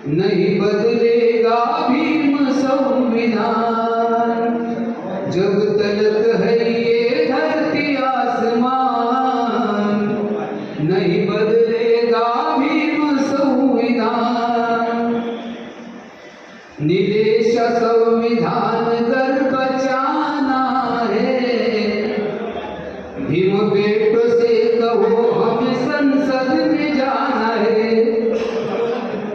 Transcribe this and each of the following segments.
नहीं बदलेगा भीम संविधान। जब तलक है ये धरती आसमान, नहीं बदलेगा भीम संविधान। निदेश संविधान कर बचाना है, भीम बेटो से कहो हमें संसद में जाना है।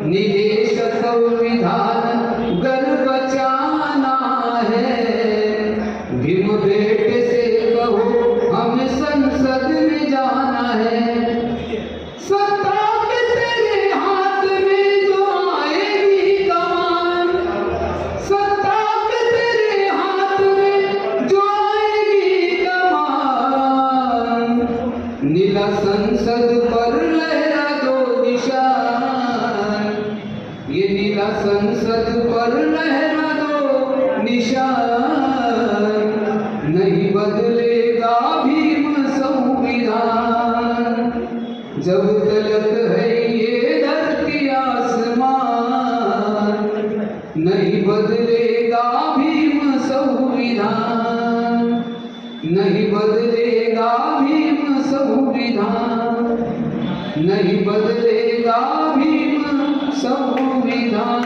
निदेश संविधान कर बचाना है, भीम बेटे से कहो हमें संसद में जाना है। सत्ता के तेरे हाथ में जो आएगी कमान, सत्ता के तेरे हाथ में जो आएगी कमान, नीला संसद पर लहरा दो निशान, ये नीला संसद पर लहरा दो निशान। नहीं बदलेगा भीम संविधान। जब तलक है ये धरती आसमान, नहीं बदलेगा भीम संविधान। नहीं बदलेगा भीम संविधान। नहीं बदलेगा भीम संविधान।